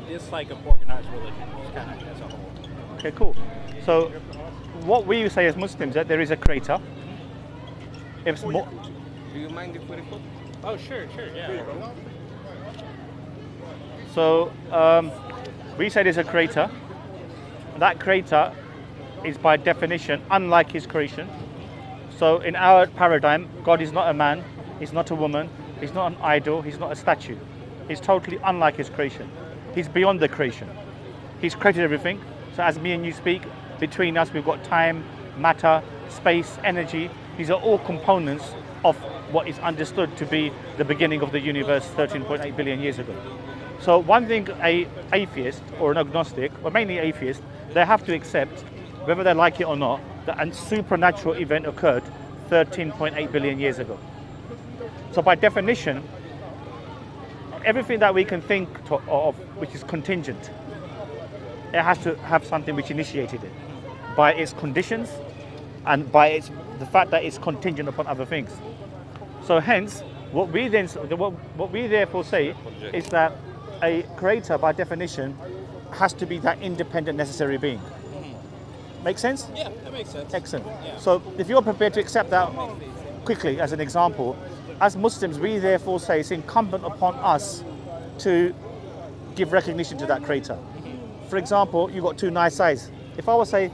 Dislike of organized religion, just kind of as a whole. Okay, cool. So, what we say as Muslims that there is a creator. If Do you mind if we record? Oh, sure, yeah. So, we say there's a creator. That creator is by definition unlike his creation. So, in our paradigm, God is not a man, he's not a woman, he's not an idol, he's not a statue. He's totally unlike his creation. He's beyond the creation. He's created everything. So as me and you speak, between us we've got time, matter, space, energy. These are all components of what is understood to be the beginning of the universe 13.8 billion years ago. So one thing a atheist or an agnostic, or mainly atheist, they have to accept, whether they like it or not, that a supernatural event occurred 13.8 billion years ago. So by definition, everything that we can think of which is contingent, it has to have something which initiated it by its conditions and by the fact that it's contingent upon other things. So hence, what we therefore say is that a creator by definition has to be that independent necessary being. Make sense? Yeah, that makes sense. Excellent. Yeah. So if you're prepared to accept that quickly as an example, as Muslims, we therefore say it's incumbent upon us to give recognition to that creator. For example, you've got two nice eyes. If I was to say,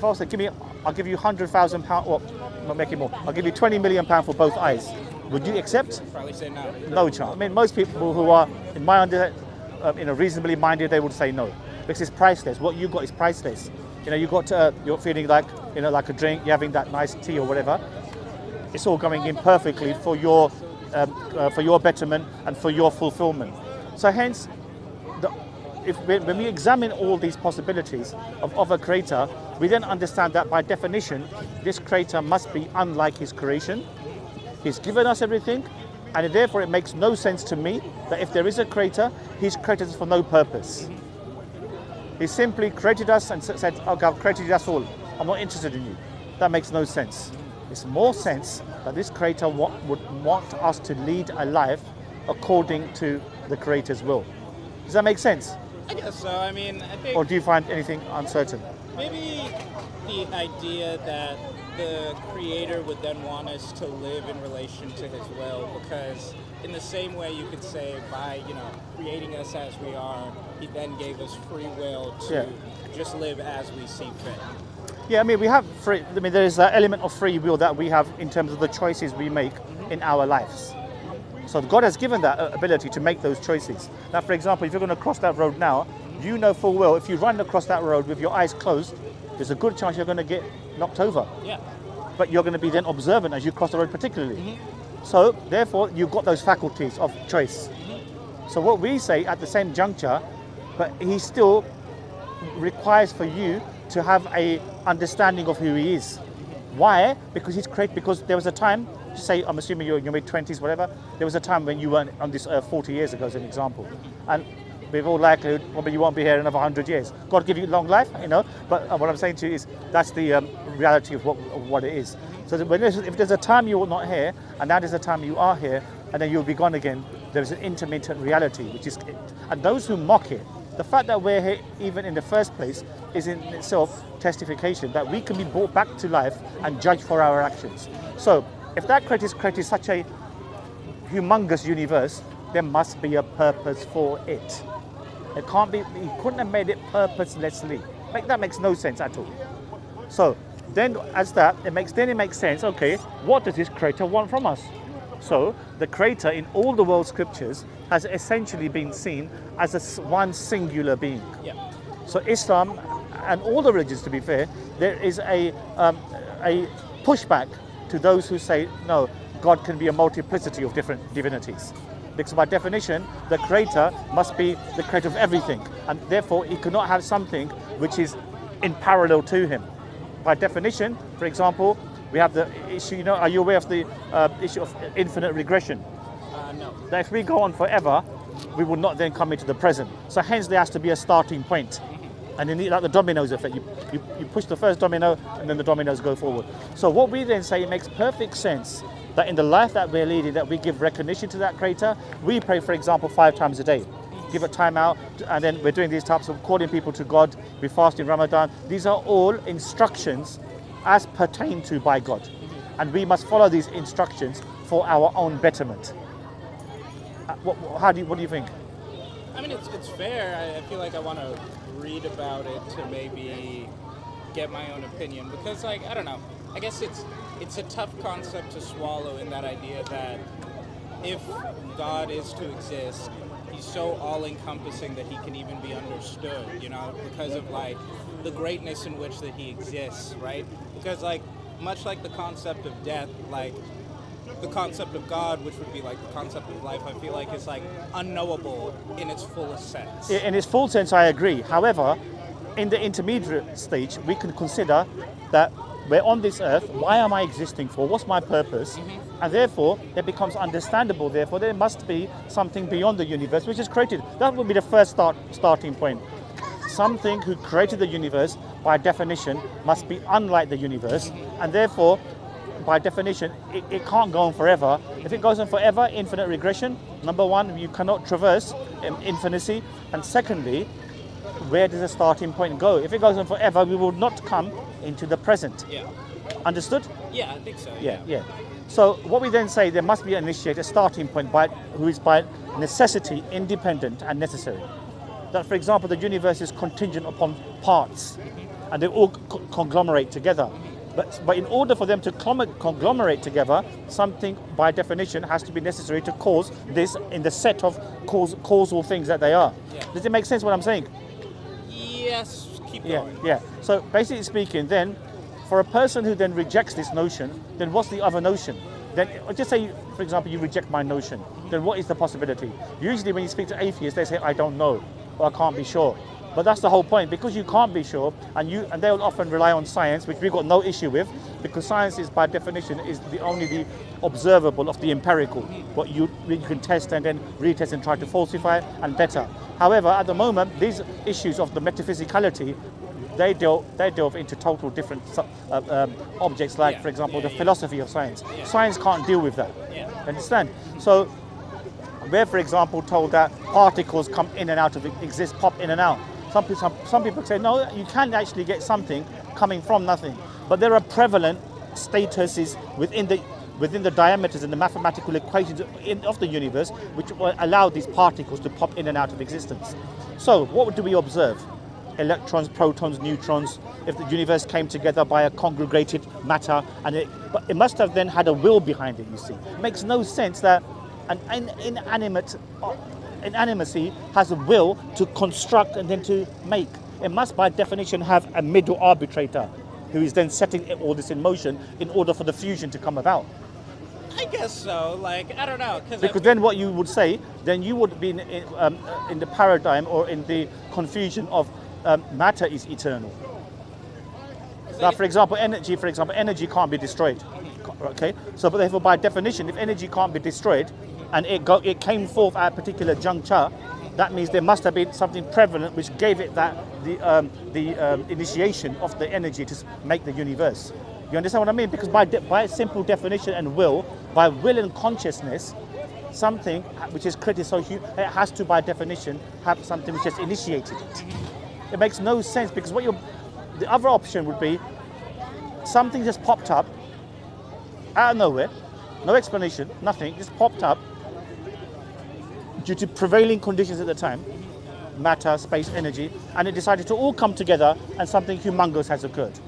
I'll give you £100,000, or I'll make it more, I'll give you £20 million for both eyes. Would you accept? Probably say no. No chance. I mean, most people who are reasonably minded, they would say no, because it's priceless. What you got is priceless. You're feeling like a drink. You're having that nice tea or whatever. It's all going in perfectly for your betterment and for your fulfillment. So hence, when we examine all these possibilities of a creator, we then understand that by definition, this creator must be unlike his creation. He's given us everything, and therefore it makes no sense to me that if there is a creator, he's created us for no purpose. He simply created us and said, okay, I've created us all. I'm not interested in you. That makes no sense. It's more sense that this creator would want us to lead a life according to the creator's will. Does that make sense? I guess so. I mean, I think... Or do you find anything uncertain? Maybe the idea that the creator would then want us to live in relation to his will, because in the same way you could say by, creating us as we are, he then gave us free will to just live as we see fit. Yeah, I mean, we have free. I mean, there is an element of free will that we have in terms of the choices we make in our lives. So God has given that ability to make those choices. Now, for example, if you're going to cross that road now, you know full well if you run across that road with your eyes closed, there's a good chance you're going to get knocked over. Yeah. But you're going to be then observant as you cross the road particularly. So, therefore, you've got those faculties of choice. So what we say at the same juncture, but he still requires for you to have a understanding of who he is. Why? Because he's created. Because there was a time, say, I'm assuming you're in your mid-20s, whatever. There was a time when you weren't on this earth 40 years ago, as an example, and with all likelihood, probably you won't be here another 100 years. God give you long life, But what I'm saying to you is that's the reality of what it is. So if there's a time you're not here, and now there's a time you are here, and then you'll be gone again, there's an intermittent reality, which is, and those who mock it, the fact that we're here even in the first place is in itself testification that we can be brought back to life and judged for our actions. So if that creator created such a humongous universe, there must be a purpose for it. It can't be, he couldn't have made it purposelessly. That makes no sense at all. So then it makes sense, okay, what does this creator want from us? So the creator in all the world scriptures has essentially been seen as one singular being. Yeah. So Islam and all the religions, to be fair, there is a pushback to those who say, no, God can be a multiplicity of different divinities. Because by definition, the creator must be the creator of everything, and therefore he cannot have something which is in parallel to him. By definition, for example, we have the issue, are you aware of the issue of infinite regression? No. That if we go on forever, we will not then come into the present. So hence there has to be a starting point. And you need like the dominoes effect. You push the first domino and then the dominoes go forward. So what we then say, it makes perfect sense that in the life that we're leading, that we give recognition to that creator. We pray, for example, 5 times a day. give a time out, and then we're doing these types of calling people to God, we fast in Ramadan. These are all instructions as pertained to by God. And we must follow these instructions for our own betterment. What do you think? I mean, it's fair. I feel like I want to read about it to maybe get my own opinion, because, like, I don't know. I guess it's a tough concept to swallow, in that idea that if God is to exist, he's so all-encompassing that he can even be understood, you know, because of, like, the greatness in which that he exists, right? Because, like, much like the concept of death, like, the concept of God, which would be like the concept of life, I feel like is like unknowable in its fullest sense. In its full sense, I agree. However, in the intermediate stage, we can consider that we're on this earth. Why am I existing for? What's my purpose? And therefore, it becomes understandable. Therefore, there must be something beyond the universe which is created. That would be the first starting point. Something who created the universe, by definition, must be unlike the universe, and therefore, by definition, it can't go on forever. If it goes on forever, infinite regression. Number one, you cannot traverse infinity. And secondly, where does the starting point go? If it goes on forever, we will not come into the present. Yeah. Understood? Yeah, I think so. Yeah. So what we then say, there must be an initiator, starting point, who is by necessity independent and necessary. That, for example, the universe is contingent upon parts, and they all conglomerate together. But in order for them to conglomerate together, something by definition has to be necessary to cause this in the set of causal things that they are. Yeah. Does it make sense what I'm saying? Yes, keep going. Yeah. So basically speaking, then, for a person who then rejects this notion, then what's the other notion? Then just say, for example, you reject my notion. Then what is the possibility? Usually when you speak to atheists, they say, I don't know, or I can't be sure. But that's the whole point, because you can't be sure, and they will often rely on science, which we've got no issue with, because science is, by definition, is only the observable of the empirical, what you can test and then retest and try to falsify and better. However, at the moment, these issues of the metaphysicality, they delve into total different objects, like, for example, the philosophy of science. Science can't deal with that. Understand? So we're, for example, told that particles come in and out of exist, pop in and out. Some people say, no, you can actually get something coming from nothing. But there are prevalent statuses within the diameters and the mathematical equations of the universe which will allow these particles to pop in and out of existence. So what do we observe? Electrons, protons, neutrons. If the universe came together by a congregated matter, but it must have then had a will behind it, you see. It makes no sense that an inanimacy has a will to construct and then to make. It must, by definition, have a middle arbitrator who is then setting all this in motion in order for the fusion to come about. I guess so. Like, I don't know. Because then what you would say, then you would be in the paradigm or in the confusion of matter is eternal. Now, for example, energy can't be destroyed. Okay, so but therefore, by definition, if energy can't be destroyed, and it came forth at a particular juncture, that means there must have been something prevalent which gave it the initiation of the energy to make the universe. You understand what I mean? Because by simple definition and will, by will and consciousness, something which is created so huge, it has to, by definition, have something which has initiated it. It makes no sense, because the other option would be something just popped up out of nowhere, no explanation, nothing, just popped up due to prevailing conditions at the time, matter, space, energy, and it decided to all come together and something humongous has occurred.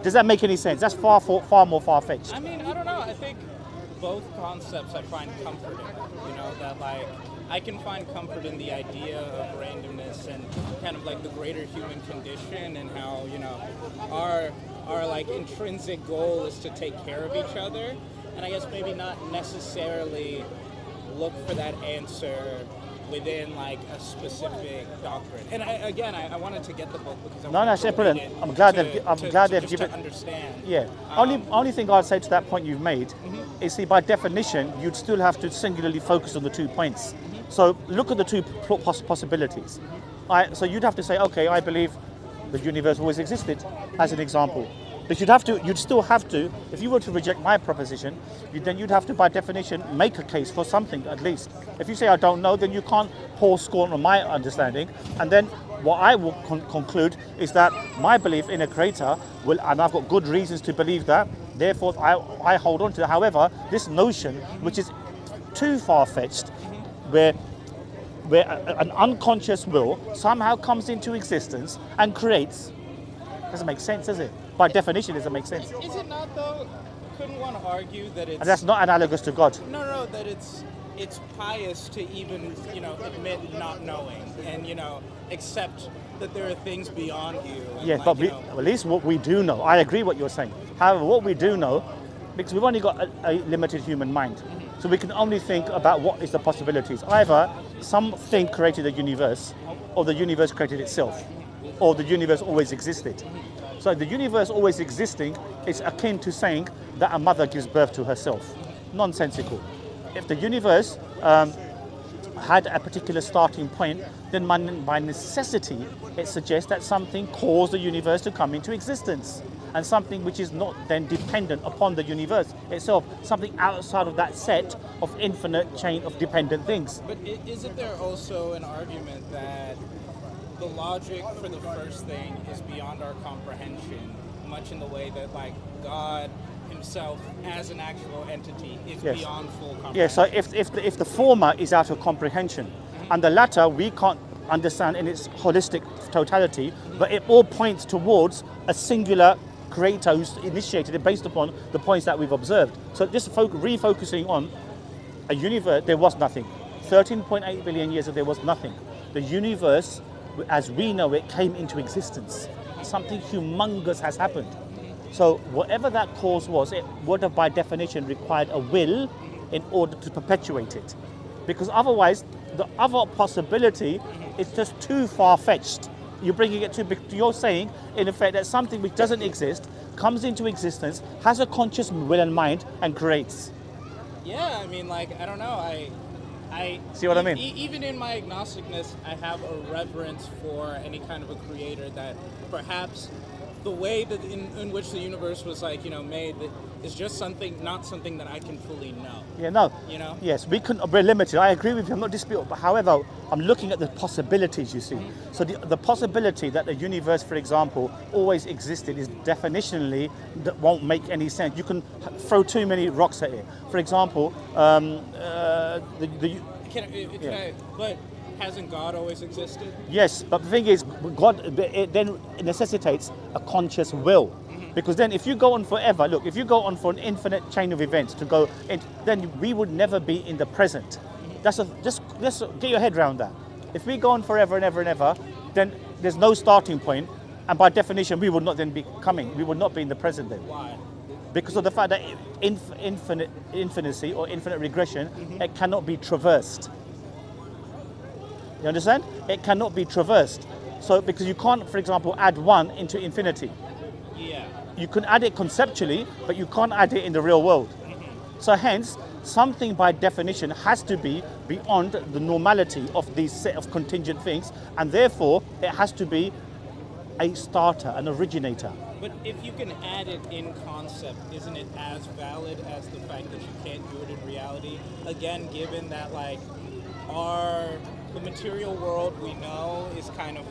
Does that make any sense? That's far more far-fetched. I mean, I don't know. I think both concepts I find comforting. You know, that like I can find comfort in the idea of randomness and kind of like the greater human condition, and how, you know, our like intrinsic goal is to take care of each other, and I guess maybe not necessarily look for that answer within like a specific doctrine. And I wanted to get the book because that's brilliant. I'm glad they've given to understand. Yeah. Only thing I'd say to that point you've made is, see, by definition, you'd still have to singularly focus on the 2 points. So look at the 2 possibilities. So you'd have to say, okay, I believe the universe always existed, as an example. But you'd still have to, if you were to reject my proposition, then you'd have to, by definition, make a case for something at least. If you say I don't know, then you can't pour scorn on my understanding. And then what I will conclude is that my belief in a creator will, and I've got good reasons to believe that, therefore I hold on to it. However, this notion, which is too far-fetched, where an unconscious will somehow comes into existence and creates, doesn't make sense, does it? By definition, it doesn't make sense. Is it not though? Couldn't one argue that it's And that's not analogous to God. no, that it's pious to even, admit not knowing and, accept that there are things beyond you. And Yes, but at least what we do know, I agree what you're saying. However, what we do know, because we've only got a limited human mind, so we can only think about what is the possibilities. Either something created the universe, or the universe created itself, or the universe always existed. So the universe always existing is akin to saying that a mother gives birth to herself. Nonsensical. If the universe had a particular starting point, then by necessity it suggests that something caused the universe to come into existence, and something which is not then dependent upon the universe itself, something outside of that set of infinite chain of dependent things. But isn't there also an argument that the logic for the first thing is beyond our comprehension, much in the way that like God himself as an actual entity is Yes. beyond full comprehension? Yeah, so if the former is out of comprehension, and the latter we can't understand in its holistic totality, but it all points towards a singular creator who's initiated it based upon the points that we've observed. So just refocusing on a universe, there was nothing. 13.8 billion years ago, there was nothing. The universe, as we know it, came into existence. Something humongous has happened. So whatever that cause was, it would have by definition required a will in order to perpetuate it. Because otherwise, the other possibility is just too far-fetched. You're bringing it to, you're saying, in effect, that something which doesn't exist comes into existence, has a conscious will and mind, and creates. Yeah, I mean, like, I don't know. I See what I mean? Even in my agnosticness, I have a reverence for any kind of a creator that perhaps the way that in which the universe was made is just something, not something that I can fully know. Yeah, no. Yes, we're limited. I agree with you. I'm not disputing. But however, I'm looking at the possibilities. You see, so the possibility that the universe, for example, always existed is definitionally that won't make any sense. You can throw too many rocks at it. For example, but hasn't God always existed? Yes, but the thing is, God, it then necessitates a conscious will. Because then if you go on forever, look, if you go on for an infinite chain of events to go, then we would never be in the present. Just get your head around that. If we go on forever and ever and ever, then there's no starting point, and by definition, we would not then be coming. We would not be in the present then. Why? Because of the fact that infinity or infinite regression, it cannot be traversed. You understand? It cannot be traversed. So because you can't, for example, add 1 into infinity. Yeah. You can add it conceptually, but you can't add it in the real world. So hence, something by definition has to be beyond the normality of these set of contingent things, and therefore it has to be a starter, an originator. But if you can add it in concept, isn't it as valid as the fact that you can't do it in reality? Again, given that the material world we know is kind of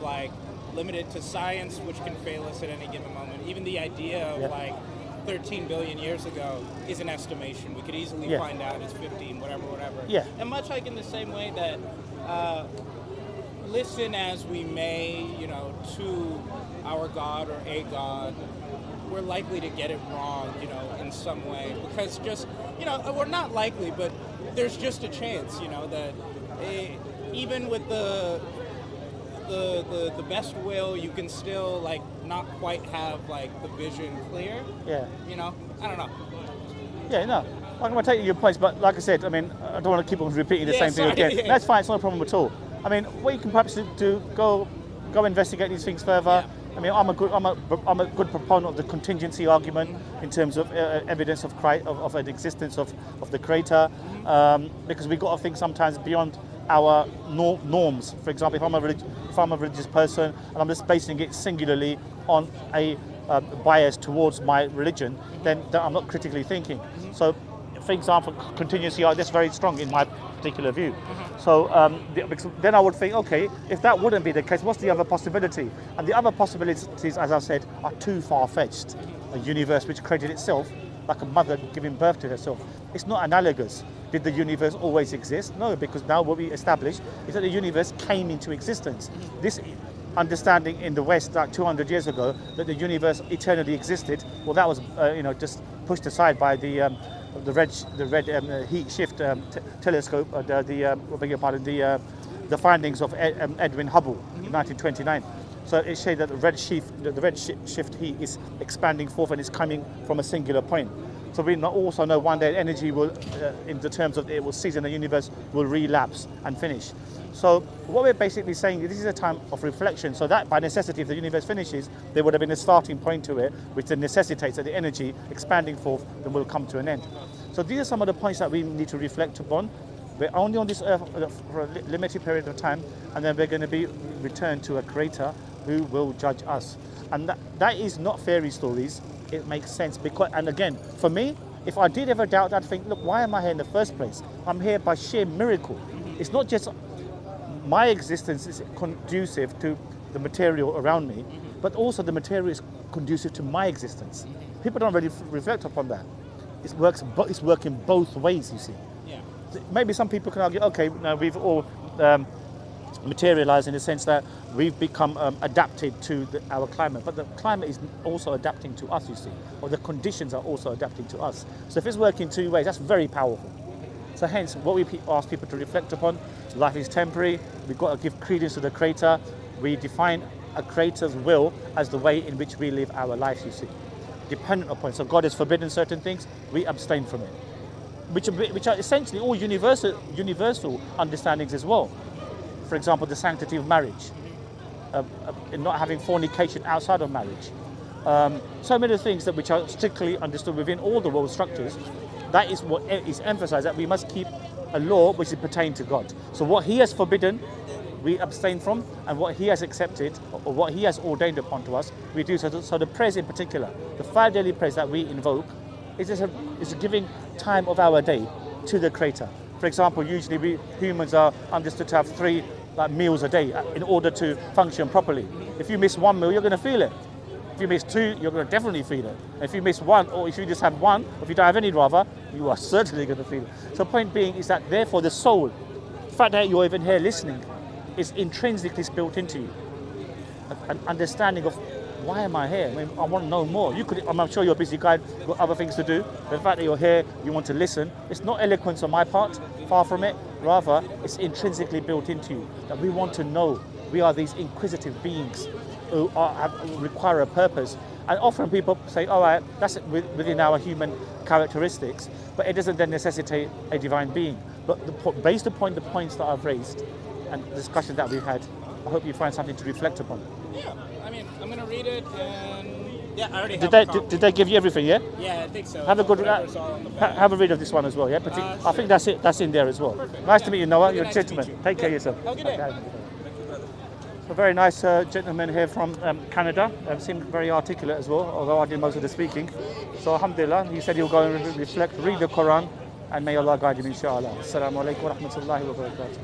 limited to science, which can fail us at any given moment. Even the idea of 13 billion years ago is an estimation. We could easily find out it's 15, whatever. Yeah. And much like in the same way that listen as we may, to our God or a God, we're likely to get it wrong, in some way. Because just, we're not likely, but there's just a chance, that even with the best will, you can still not quite have the vision clear. Yeah. I don't know. Yeah, no. I'm going to take your points, but like I said, I mean, I don't want to keep on repeating the same thing again. Yeah. That's fine. It's not a problem at all. I mean, what you can perhaps do, go investigate these things further. Yeah. I mean, I'm a good proponent of the contingency argument in terms of evidence of an existence of the creator, because we've got to think sometimes beyond our norms. For example, if I'm a religious person and I'm just basing it singularly on a bias towards my religion, then I'm not critically thinking. So, for example, continuously, that's very strong in my particular view. So then I would think, okay, if that wouldn't be the case, what's the other possibility? And the other possibilities, as I've said, are too far-fetched. A universe which created itself, like a mother giving birth to herself. It's not analogous. Did the universe always exist? No, because now what we established is that the universe came into existence. This understanding in the West, like 200 years ago, that the universe eternally existed, well, that was just pushed aside by the red heat shift telescope, the findings of Edwin Hubble in 1929. So it showed that the red shift heat is expanding forth and is coming from a singular point. So we also know one day energy will, in the terms of it will cease and the universe will relapse and finish. So what we're basically saying is this is a time of reflection, so that by necessity, if the universe finishes, there would have been a starting point to it, which then necessitates that the energy expanding forth then will come to an end. So these are some of the points that we need to reflect upon. We're only on this earth for a limited period of time, and then we're going to be returned to a creator who will judge us. And that is not fairy stories. It makes sense because, and again, for me, if I did ever doubt, I'd think, look, why am I here in the first place? I'm here by sheer miracle. It's not just my existence is conducive to the material around me, but also the material is conducive to my existence. People don't really reflect upon that. It's working both ways, you see. Yeah. Maybe some people can argue, okay, now we've all materialized in the sense that we've become adapted to our climate, but the climate is also adapting to us, you see, or the conditions are also adapting to us. So if it's working two ways, that's very powerful. So hence, what we ask people to reflect upon, life is temporary, we've got to give credence to the Creator. We define a Creator's will as the way in which we live our lives, you see, dependent upon. So God has forbidden certain things, we abstain from it, which are essentially all universal understandings as well. For example, the sanctity of marriage, in not having fornication outside of marriage. So many things that which are strictly understood within all the world structures. That is what is emphasized, that we must keep a law which is pertaining to God. So what He has forbidden, we abstain from, and what He has accepted, or what He has ordained upon to us, we do. So the prayers in particular, the 5 daily prayers that we invoke, is a giving time of our day to the Creator. For example, usually we humans are understood to have 3 meals a day in order to function properly. If you miss 1 meal, you're going to feel it. If you miss 2, you're going to definitely feel it. And if you miss 1, or if you just have 1, or if you don't have any rather, you are certainly going to feel it. So point being is that therefore the soul, the fact that you're even here listening, is intrinsically built into you. An understanding of why am I here? I mean, I want to know more. I'm sure you're a busy guy, you've got other things to do. The fact that you're here, you want to listen, it's not eloquence on my part, far from it. Rather, it's intrinsically built into you, that we want to know. We are these inquisitive beings who require a purpose. And often people say, all right, that's within our human characteristics, but it doesn't then necessitate a divine being. But based upon the points that I've raised and the discussion that we've had, I hope you find something to reflect upon. Yeah, I mean, I'm going to read it, and yeah, I already have Did they give you everything, yeah? Yeah, I think so. Have a good Have a read of this one as well, yeah? I think that's it. That's in there as well. Perfect. Nice to meet you, Noah. You're a Nice to gentleman. meet you. Take care of Yeah. yourself. Have a good day. Okay. A very nice gentleman here from Canada. Seemed very articulate as well, although I did most of the speaking. So alhamdulillah, he said he'll go and reflect, read the Quran, and may Allah guide him inshallah. Assalamu alaikum wa rahmatullahi wa barakatuh.